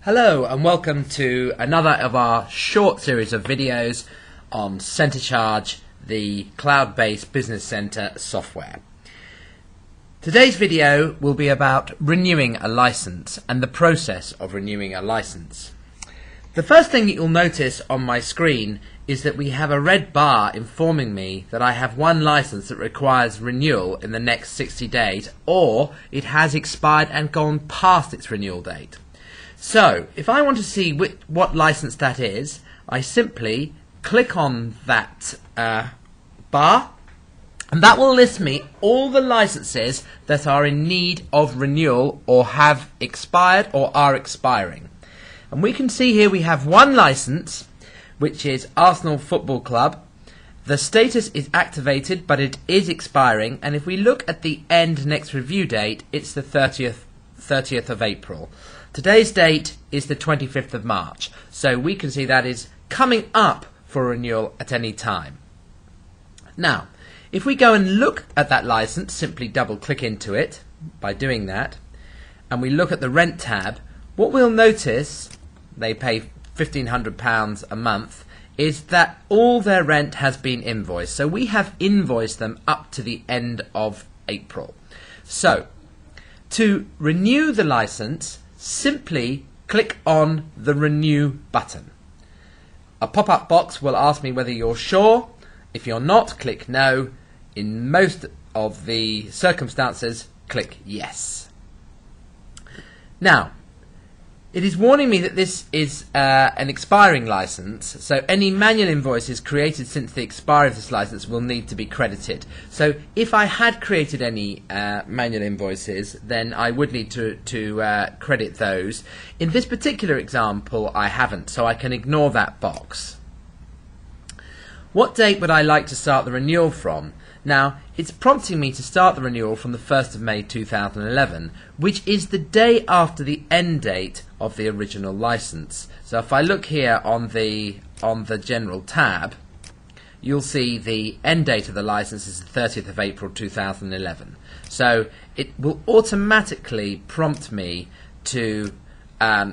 Hello and welcome to another of our short series of videos on CentreCharge, the cloud-based business center software. Today's video will be about renewing a license and the process of renewing a license. The first thing that you'll notice on my screen is that we have a red bar informing me that I have one license that requires renewal in the next 60 days, or it has expired and gone past its renewal date. So, if I want to see what license that is, I simply click on that bar, and that will list me all the licenses that are in need of renewal or have expired or are expiring. And we can see here we have one license, which is Arsenal Football Club. The status is activated, but it is expiring, and if we look at the end next review date, it's the 30th of April. Today's date is the 25th of March, so we can see that is coming up for renewal at any time. Now, if we go and look at that license, simply double click into it by doing that, and we look at the rent tab, what we'll notice, they pay £1,500 a month, is that all their rent has been invoiced. So we have invoiced them up to the end of April. So, to renew the license, simply click on the Renew button. A pop-up box will ask me whether you're sure. If you're not, click No. In most of the circumstances, click Yes. Now, it is warning me that this is an expiring license, so any manual invoices created since the expiry of this license will need to be credited. So if I had created any manual invoices, then I would need to credit those. In this particular example, I haven't, so I can ignore that box. What date would I like to start the renewal from? Now, it's prompting me to start the renewal from the 1st of May 2011, which is the day after the end date of the original license. So if I look here on the General tab, you'll see the end date of the license is the 30th of April 2011. So it will automatically prompt me to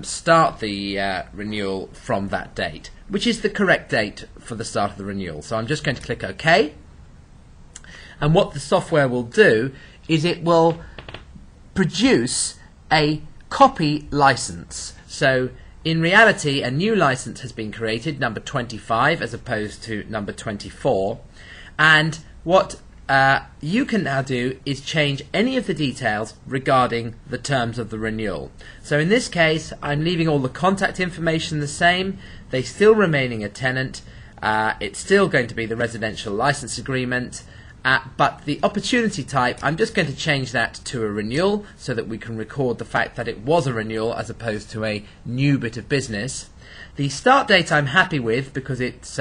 start the renewal from that date, which is the correct date for the start of the renewal. So I'm just going to click OK. And what the software will do is it will produce a copy license. So in reality, a new license has been created, number 25 as opposed to number 24. And what you can now do is change any of the details regarding the terms of the renewal. So in this case, I'm leaving all the contact information the same. They still remaining a tenant. It's still going to be the residential license agreement. But the opportunity type, I'm just going to change that to a renewal so that we can record the fact that it was a renewal as opposed to a new bit of business. The start date I'm happy with because it's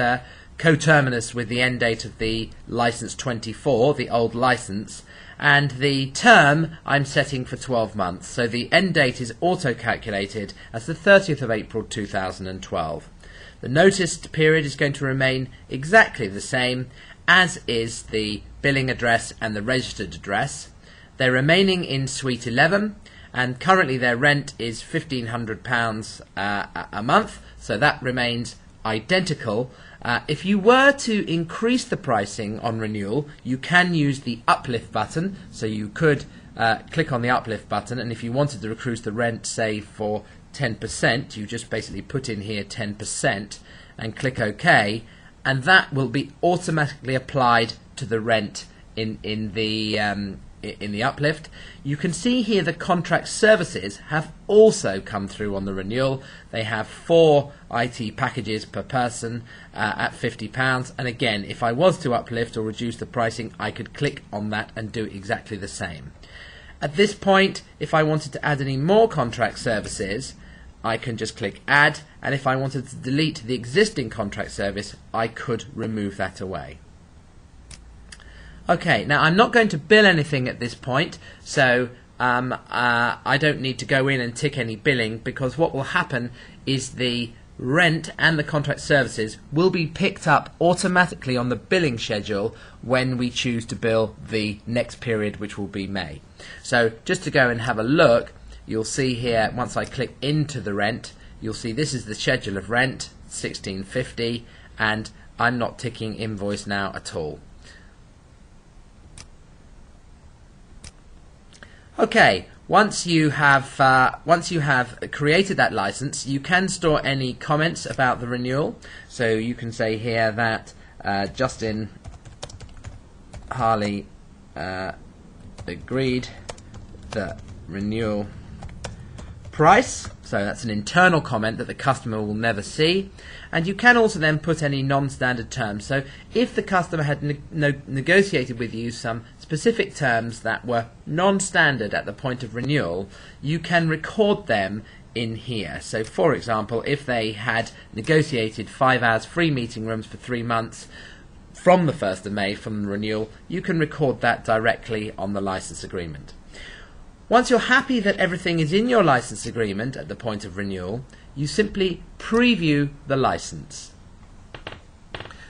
coterminous with the end date of the license 24, the old license, and the term I'm setting for 12 months. So the end date is auto-calculated as the 30th of April 2012. The notice period is going to remain exactly the same, as is the billing address and the registered address. They're remaining in Suite 11, and currently their rent is £1,500 a month, so that remains identical. If you were to increase the pricing on renewal, you can use the uplift button, so you could click on the uplift button, and if you wanted to increase the rent, say for 10%, you just basically put in here 10% and click OK, and that will be automatically applied to the rent in the uplift. You can see here the contract services have also come through on the renewal. They have 4 IT packages per person at £50, and again, if I was to uplift or reduce the pricing, I could click on that and do exactly the same. At this point, if I wanted to add any more contract services, I can just click Add, and if I wanted to delete the existing contract service, I could remove that away. Okay, now I'm not going to bill anything at this point, so I don't need to go in and tick any billing, because what will happen is the rent and the contract services will be picked up automatically on the billing schedule when we choose to bill the next period, which will be May. So just to go and have a look, you'll see here, once I click into the rent, you'll see this is the schedule of rent, $16.50, and I'm not ticking invoice now at all. Okay, once you have created that license, you can store any comments about the renewal. So you can say here that Justin Harley agreed the renewal price. So that's an internal comment that the customer will never see. And you can also then put any non-standard terms. So if the customer had negotiated with you some specific terms that were non-standard at the point of renewal, you can record them in here. So for example, if they had negotiated 5 hours free meeting rooms for 3 months from the 1st of May from the renewal, you can record that directly on the license agreement. Once you're happy that everything is in your license agreement at the point of renewal, you simply preview the license.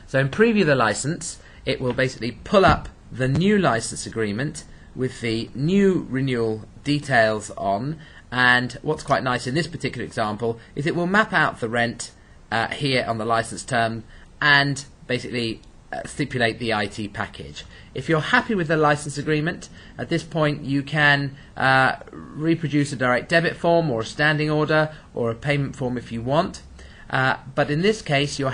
So in preview the license, it will basically pull up the new license agreement with the new renewal details on, and what's quite nice in this particular example is it will map out the rent here on the license term and basically stipulate the IT package. If you're happy with the license agreement, at this point you can reproduce a direct debit form or a standing order or a payment form if you want. But in this case, you're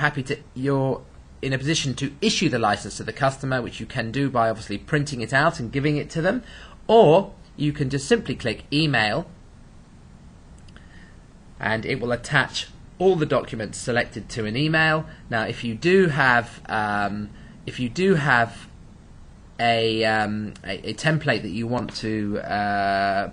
in a position to issue the license to the customer, which you can do by obviously printing it out and giving it to them, or you can just simply click email and it will attach all the documents selected to an email. Now, if you do have a template that you want to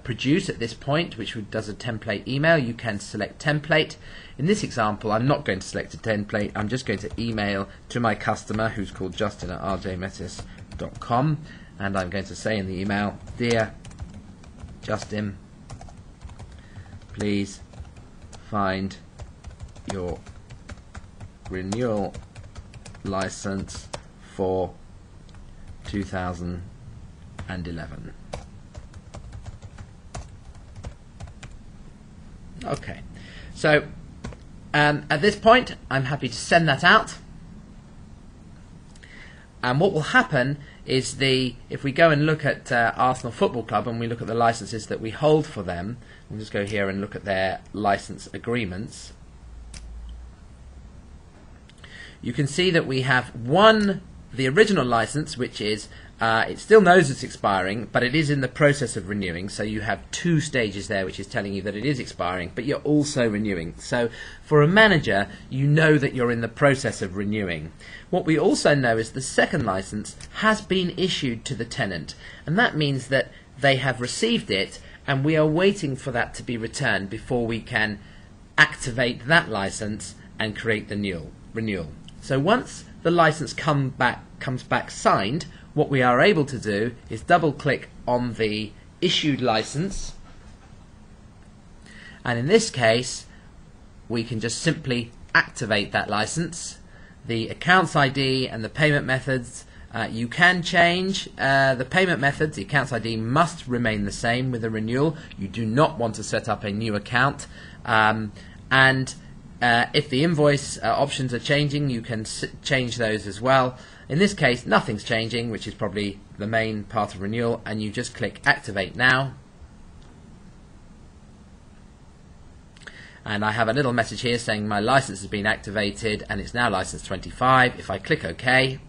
produce at this point, which does a template email, you can select template. In this example, I'm not going to select a template. I'm just going to email to my customer, who's called Justin at rjmetis.com, and I'm going to say in the email, "Dear Justin, please find your renewal license for 2011. Okay, so at this point I'm happy to send that out, and what will happen is if we go and look at Arsenal Football Club and we look at the licenses that we hold for them, we'll just go here and look at their license agreements. You can see that we have the original license, which is it still knows it's expiring, but it is in the process of renewing. So you have 2 stages there, which is telling you that it is expiring, but you're also renewing. So for a manager, you know that you're in the process of renewing. What we also know is the second license has been issued to the tenant, and that means that they have received it, and we are waiting for that to be returned before we can activate that license and create the renewal. So once the license comes back signed, what we are able to do is double click on the issued license, and in this case we can just simply activate that license. The accounts ID and the payment methods you can change. The payment methods, the accounts ID must remain the same with a renewal. You do not want to set up a new account, and if the invoice options are changing, you can change those as well. In this case, nothing's changing, which is probably the main part of renewal, and you just click Activate Now. And I have a little message here saying my license has been activated and it's now license 25. If I click OK,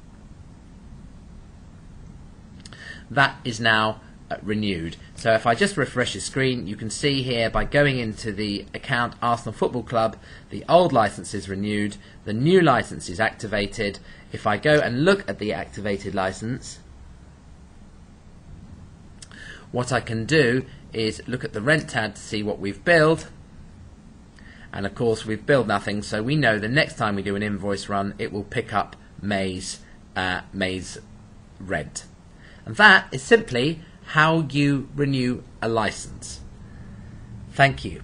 that is now renewed. So if I just refresh the screen, you can see here by going into the account Arsenal Football Club, the old license is renewed, the new license is activated. If I go and look at the activated license, what I can do is look at the rent tab to see what we've billed, and of course we've billed nothing, so we know the next time we do an invoice run it will pick up May's rent. And that is simply how you renew a license. Thank you.